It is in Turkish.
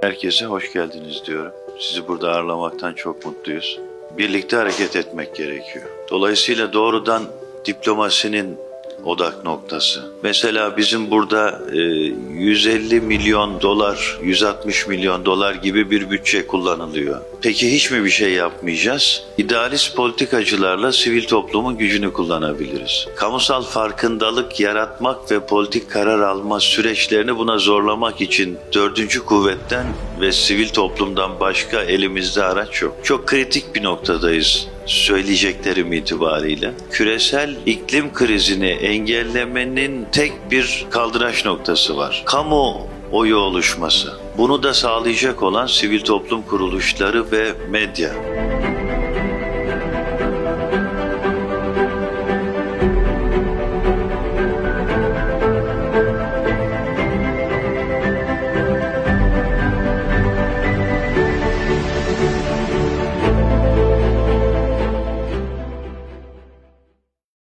Herkese hoş geldiniz diyorum. Sizi burada ağırlamaktan çok mutluyuz. Birlikte hareket etmek gerekiyor. Dolayısıyla doğrudan diplomasinin odak noktası. Mesela bizim burada 150 milyon dolar, 160 milyon dolar gibi bir bütçe kullanılıyor. Peki hiç mi bir şey yapmayacağız? İdealist politikacılarla sivil toplumun gücünü kullanabiliriz. Kamusal farkındalık yaratmak ve politik karar alma süreçlerini buna zorlamak için dördüncü kuvvetten ve sivil toplumdan başka elimizde araç yok. Çok kritik bir noktadayız söyleyeceklerim itibariyle. Küresel iklim krizini engellemenin tek bir kaldıraç noktası var. Kamuoyu oluşması. Bunu da sağlayacak olan sivil toplum kuruluşları ve medya.